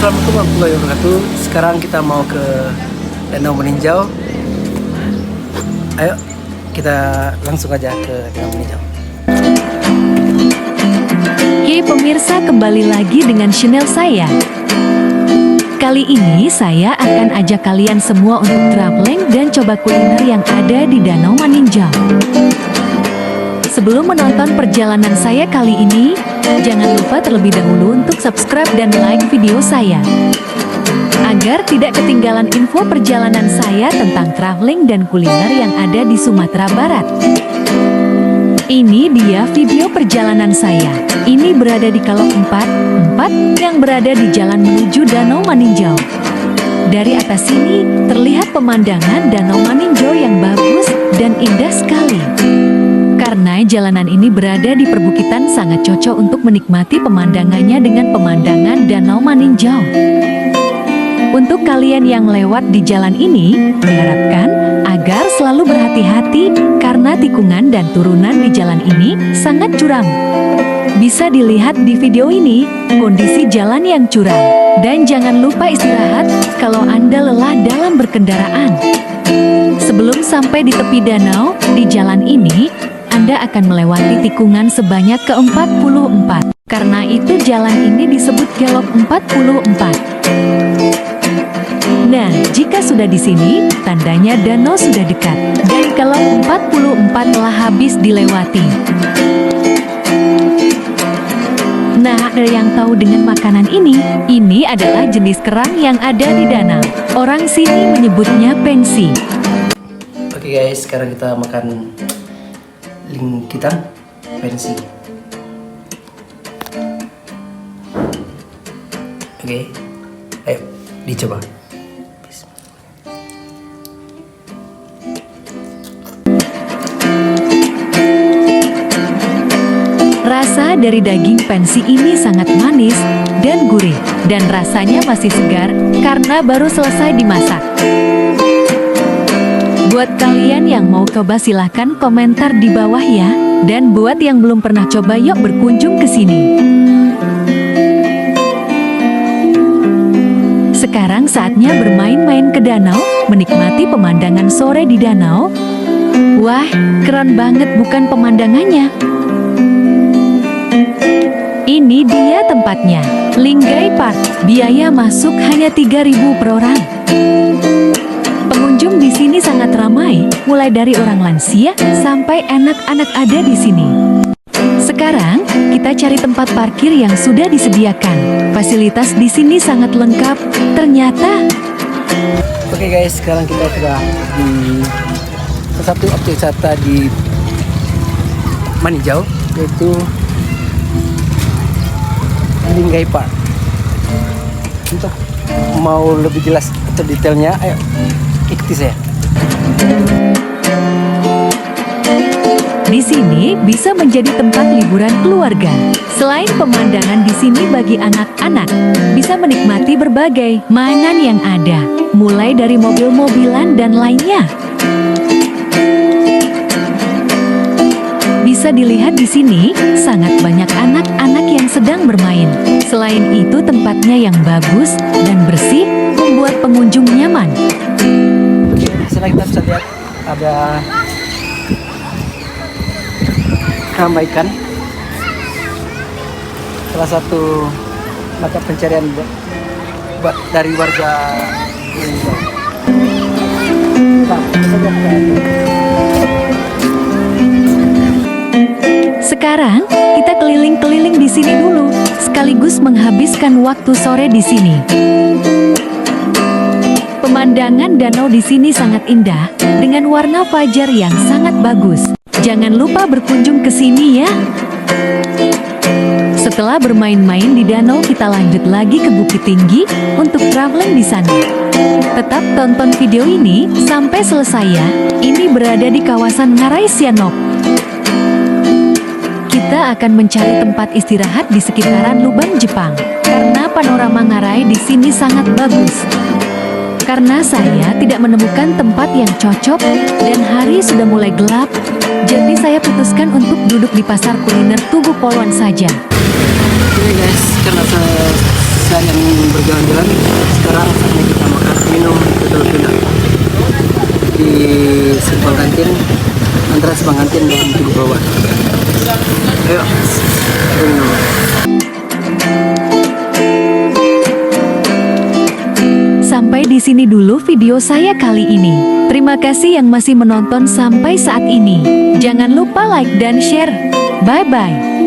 Assalamualaikum warahmatullahi wabarakatuh. Sekarang kita mau ke Danau Meninjau. Ayo kita langsung aja ke Danau Meninjau. Hey pemirsa, kembali lagi dengan channel saya. Kali ini saya akan ajak kalian semua untuk traveling dan coba kuliner yang ada di Danau Meninjau. Sebelum menonton perjalanan saya kali ini, jangan lupa terlebih dahulu untuk subscribe dan like video saya, agar tidak ketinggalan info perjalanan saya tentang traveling dan kuliner yang ada di Sumatera Barat. Ini dia video perjalanan saya. Ini berada di Kalok 4 yang berada di jalan menuju Danau Meninjau. Dari atas sini terlihat pemandangan Danau Meninjau yang bagus dan indah sekali. Karena jalanan ini berada di perbukitan, sangat cocok untuk menikmati pemandangannya dengan pemandangan Danau Meninjau. Untuk kalian yang lewat di jalan ini, diharapkan agar selalu berhati-hati karena tikungan dan turunan di jalan ini sangat curam. Bisa dilihat di video ini, kondisi jalan yang curam. Dan jangan lupa istirahat kalau Anda lelah dalam berkendaraan. Sebelum sampai di tepi danau, di jalan ini, Anda akan melewati tikungan sebanyak ke-44. Karena itu jalan ini disebut Kelok 44. Nah, jika sudah di sini, tandanya danau sudah dekat. Dan Kelok 44 telah habis dilewati. Nah, ada yang tahu dengan makanan ini? Ini adalah jenis kerang yang ada di danau. Orang sini menyebutnya pensi. Oke guys, sekarang kita makan lingkitan pensi. Oke, ayo dicoba. Rasa dari daging pensi ini sangat manis dan gurih, dan rasanya masih segar karena baru selesai dimasak. Buat kalian yang mau coba silahkan komentar di bawah ya. Dan buat yang belum pernah coba, yuk berkunjung ke sini. Sekarang saatnya bermain-main ke danau, menikmati pemandangan sore di danau. Wah, keren banget bukan pemandangannya? Ini dia tempatnya, Linggai Park. Biaya masuk hanya 3.000 per orang. Pengunjung di sini sangat ramai, mulai dari orang lansia sampai anak-anak ada di sini. Sekarang kita cari tempat parkir yang sudah disediakan. Fasilitas di sini sangat lengkap, ternyata. Oke guys, sekarang kita sudah di satu objek wisata di Meninjau, yaitu Linggai Park. Untuk mau lebih jelas atau detailnya, ayo ikuti saya. Di sini bisa menjadi tempat liburan keluarga. Selain pemandangan di sini bagi anak-anak, bisa menikmati berbagai mainan yang ada, mulai dari mobil-mobilan dan lainnya. Bisa dilihat di sini, sangat banyak anak-anak yang sedang bermain. Selain itu, tempatnya yang bagus dan bersih, membuat pengunjung nyaman. Oke, di sana kita bisa lihat ada keramba ikan, salah satu mata pencarian buat dari warga Meninjau. Sekarang kita keliling-keliling di sini dulu, sekaligus menghabiskan waktu sore di sini. Pemandangan danau di sini sangat indah dengan warna fajar yang sangat bagus. Jangan lupa berkunjung ke sini ya. Setelah bermain-main di danau, kita lanjut lagi ke Bukit Tinggi untuk traveling di sana. Tetap tonton video ini sampai selesai ya. Ini berada di kawasan Ngarai Sianok. Kita akan mencari tempat istirahat di sekitaran Lubang Jepang karena panorama Ngarai di sini sangat bagus. Karena saya tidak menemukan tempat yang cocok dan hari sudah mulai gelap, jadi saya putuskan untuk duduk di pasar kuliner Tugu Poluan saja. Oke guys, karena biasa yang berjalan-jalan, sekarang saatnya kita makan minum betul tidak di Simpang Kantin, antara Simpang Kantin dan Tugu Bawah. Ayo, minum. Sampai di sini dulu video saya kali ini. Terima kasih yang masih menonton sampai saat ini. Jangan lupa like dan share. Bye-bye.